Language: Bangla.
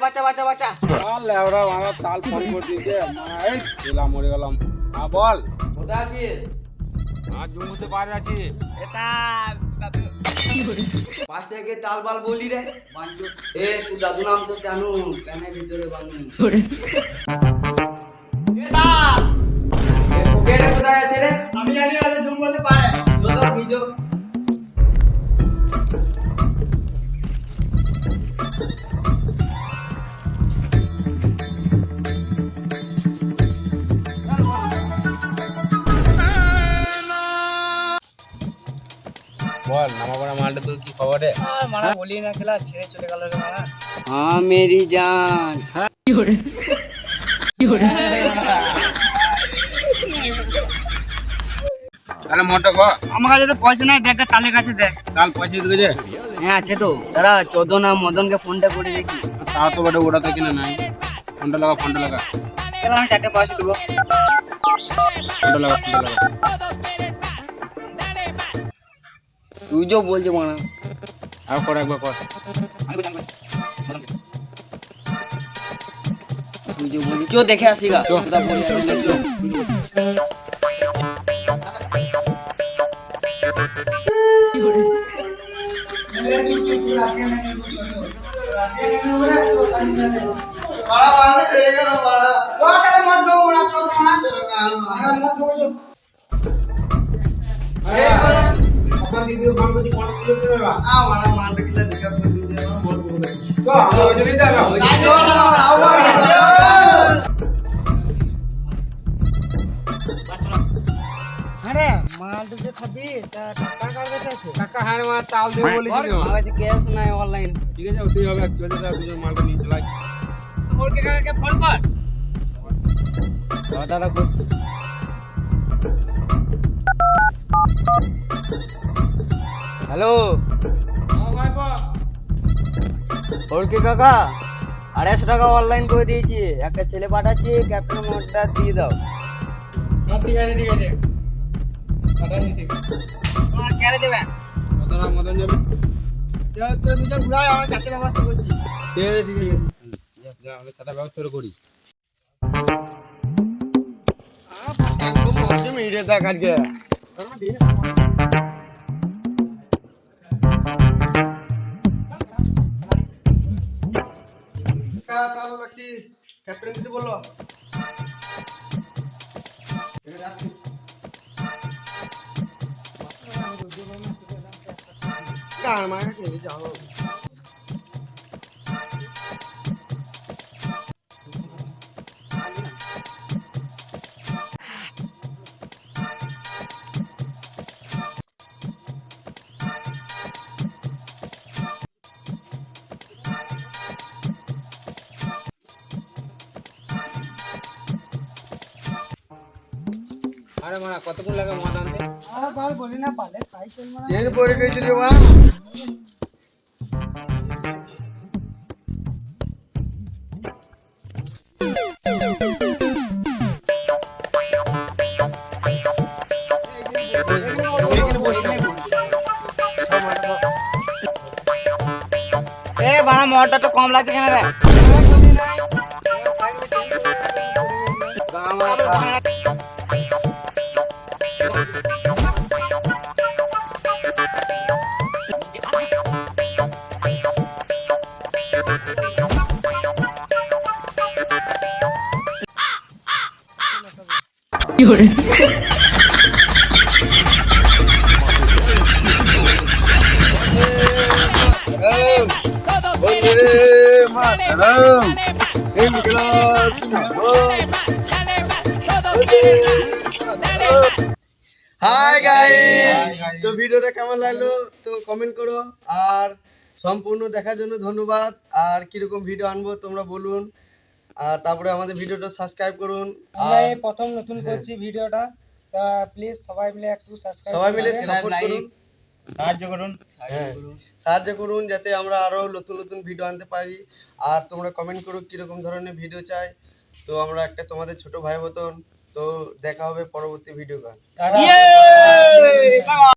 বাচ্চা বাচ্চা বাচ্চা লেওরা মারা তাল ফোন করে দিয়েছে এই দিলাম মরে গেলাম। হ্যাঁ বল কোথায় আছিস? আর জুমুতে পারে আছি। এটা পাশ থেকে তাল বাল বলি রে বাঞ্চু। এ তুই দাদু নাম তো জানু প্যানের ভিতরে বানু কোথায় আছে রে? আমি জানি আরে জুম বলতে পারে তো ভিজো বল নামাবড়া মালটা তোর কি খবর রে? আর মারা বলি না খেলা ছেড়ে চলে গেল রে মারা। हाँ मेरी जान তাহলে মোটা কর আমার কাছে তো পয়সা নাই, দেখ তালে কাছে দেখ। কাল পয়সা দিকে যে হ্যাঁ আছে তো দাঁড়া চোদন আর মদনকে ফোনটা করে দেখি। তাও তো বটে ওটা তো কিনা নাই। ফোনটা লাগা খেলা আমি 4টা পয়সা দেবো। ফোনটা লাগা তুই যে বলছে মানা আর কর একবার কর। তুই যে বলছি চো দেখে আসিগা চো। কোথা বলি আসলে চো अपन दीदी फोन पे फोन किलो दे बा हमारा मान रखला निका कर दी दे बहुत बोले तो हम लोग नहीं दे আরে মাল তো যে খাবি তা টাকা কাটবে চাইছে। টাকা হারে মার তাল দে বলেছি রে আমার কাছে ক্যাশ নাই অনলাইন ঠিক আছে ওতেই হবে চলে যা দুজন মালটা নিয়ে চলাই ওর কে কাকে ফোন কর। কথাটা করছি হ্যালো ওরকে কাকা 250 টাকা অনলাইন করে দিয়েছি, একটা ছেলে পাঠাচ্ছি ক্যাপ্টেন মোডটা দিয়ে দাও। ঠিক আছে পাঠা দিছি। তোমার কেড়ে দেবে মদন যাবে তুই দুজন ঘুরাই আমরা 4টে ব্যবস্থা করছি। ঠিক আছে যা আমরা টাকা ব্যবস্থা করি একদম মজা মেরে দেখ আজকে তাহলে কি ক্যাপ্টেন দিতে বললো গান মারা খেলে যাও। আরে মারা কতক্ষণ লাগে মদ আনতে আর বার বলি না পালে সাইকেল মারা চেঞ্জ করে গেছিল রে মা এ বাড়া মোটটা তো কম লাগছে কেন রে? হাই গাইস, তো ভিডিওটা কেমন লাগলো তো কমেন্ট করো, আর সম্পূর্ণ দেখার জন্য ধন্যবাদ। আর কিরকম ভিডিও আনবো তোমরা বলুন, আর তারপরে আমাদের ভিডিওটা সাবস্ক্রাইব করুন। আমরা এই প্রথম নতুন করছি ভিডিওটা, তা প্লিজ সবাই মিলে একটু সাবস্ক্রাইব সবাই মিলে সাপোর্ট করুন, সাহায্য করুন সাহায্য করুন যাতে আমরা আরো নতুন নতুন ভিডিও আনতে পারি। আর তোমরা কমেন্ট করো কিরকম ধরনের ভিডিও চাই, তো আমরা একটা তোমাদের ছোট ভাই মতন। তো দেখা হবে পরবর্তী ভিডিও।